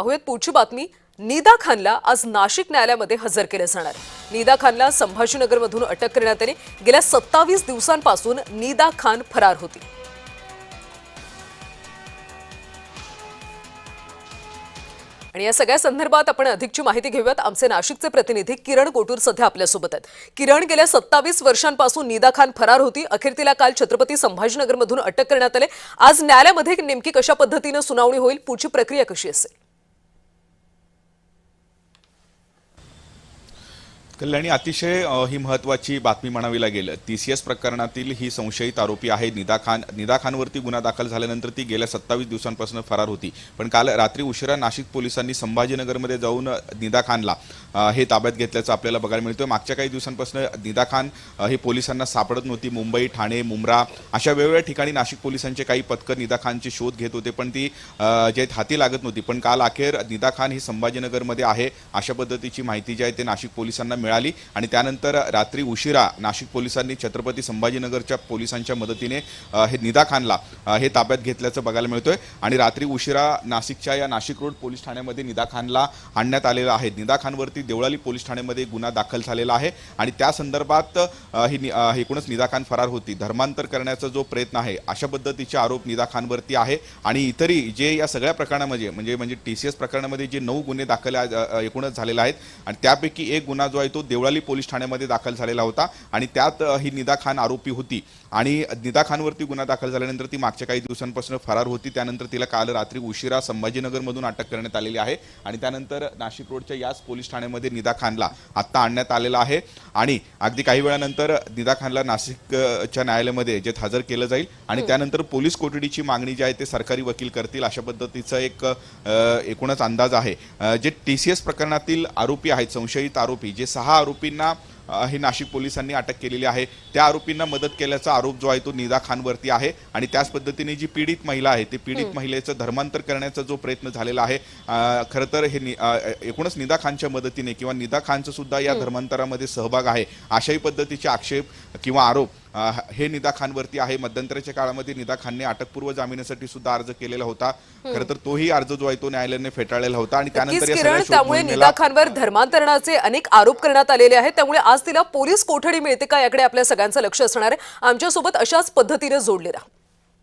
पाहूयात पुढची बातमी। निदा खानला आज नाशिक न्यायालयामध्ये हजर केले जाणार। निदा खानला संभाजीनगरमधून अटक करण्यात आली। गेल्या 27 दिवसांपासून निदा खान फरार होती। आणि या सगळ्या संदर्भात आपण अधिकची माहिती घेऊयात। आमचे नाशिकचे प्रतिनिधी किरण कोटूर सध्या आपल्यासोबत आहेत। किरण, गेल्या 27 वर्षांपासून निदा खान फरार होती। अखेर तिला काल छत्रपती संभाजीनगरमधून अटक करण्यात आली। आज न्यायालयामध्ये नेमकी कशा पद्धतीने सुनावणी होईल, पुढची प्रक्रिया कशी असेल? कल्याणी, अतिशय ही महत्त्वाची बातमी म्हणावी लागेल। TCS प्रकरणातील ही संशयित आरोपी आहे निदा खानवरती गुन्हा दाखल झाल्यानंतर ती गेल्या 27 दिवसांपासून फरार होती। पण काल रात्री उशिरा नाशिक पोलिसांनी संभाजीनगरमध्ये जाऊन निदा खानला हे ताब्यात घेतल्याचं आपल्याला बघायला मिळतोय। मागच्या काही दिवसांपासून निदा खान हे पोलिसांना सापडत नव्हती। मुंबई, ठाणे, मुंब्रा अशा वेगवेगळ्या ठिकाणी नाशिक पोलिसांचे काही पथकर निदा खानचे शोध घेत होते, पण ती जे हाती लागत नव्हती। पण काल अखेर निदा खान ही संभाजीनगरमध्ये आहे अशा पद्धतीची माहिती जी आहे ते नाशिक पोलिसांना मिळाली आणि त्यानंतर रात्री उशिरा नाशिक पोलिसांनी छत्रपती संभाजीनगरच्या पोलिसांच्या मदतीने हे निदा खानला हे ताब्यात घेतल्याचं बघायला मिळतोय। आणि रात्री उशिरा नाशिकच्या या नाशिक रोड पोलीस ठाण्यामध्ये निदा खानला आणण्यात आलेलं आहे। निदा खानवरती देवळाली पोलीस ठाण्यामध्ये गुन्हा दाखल झालेला आहे आणि त्या संदर्भात एकूणच निदा खान फरार होती। धर्मांतर करण्याचा जो प्रयत्न आहे अशा पद्धतीचे आरोप निदा खानवरती आहे। आणि इतरही जे या सगळ्या प्रकरणामध्ये म्हणजे TCS प्रकरणामध्ये जे 9 गुन्हे दाखल एकूणच झालेले आहेत आणि त्यापैकी एक गुन्हा जो आहे तो देवळाली पोलीस ठाण्यामध्ये दाखल झालेला होता आणि त्यात ही निदा खान आरोपी होती। आणि निदा खानवरती गुन्हा दाखल झाल्यानंतर ती मागच्या काही दिवसांपासून फरार होती। त्यानंतर तिला काल रात्री उशिरा संभाजीनगरमधून अटक करण्यात आलेली आहे आणि त्यानंतर नाशिक रोडच्या याच पोलीस ठाण्यामध्ये निदा खानला आत्ता आणण्यात आलेला आहे। आणि अगदी काही वेळानंतर निदा खानला नाशिकच्या न्यायालयामध्ये जे हजर केलं जाईल आणि त्यानंतर पोलीस कोठडीची मागणी जी आहे ते सरकारी वकील करतील अशा पद्धतीचा एक एकूणच अंदाज आहे। जे TCS प्रकरणातील आरोपी आहेत, संशयित आरोपी, जे 6 आरोपींना हे नाशिक पोलिसांनी अटक केलेली आहे, त्या आरोपींना मदत केल्याचा आरोप जो आहे तो निदा खानवरती आहे। आणि त्याच पद्धतीने जी पीडित महिला आहे ते पीडित महिलेचं धर्मांतर करण्याचा जो प्रयत्न झालेला आहे, खरं तर हे एकूणच निदा खानच्या मदतीने किंवा निदा खानचं सुद्धा या धर्मांतरामध्ये सहभाग आहे अशाही पद्धतीचे आक्षेप किंवा आरोप हे निदा खानवरती आहे। मध्यंतराच्या काळामध्ये निदा खानने अटकपूर्व जामिनासाठी सुद्धा अर्ज केलेला होता। खरं तर तोही अर्ज जो आहे तो न्यायालयाने फेटाळलेला होता आणि त्यानंतर त्यामुळे निदा खानवर धर्मांतरणाचे अनेक आरोप करण्यात आलेले आहेत। त्यामुळे आज तिला पोलीस कोठडी मिळते का याकडे आपल्या सगळ्यांचं लक्ष असणार आहे। आमच्यासोबत अशाच पद्धतीने जोडले राहा।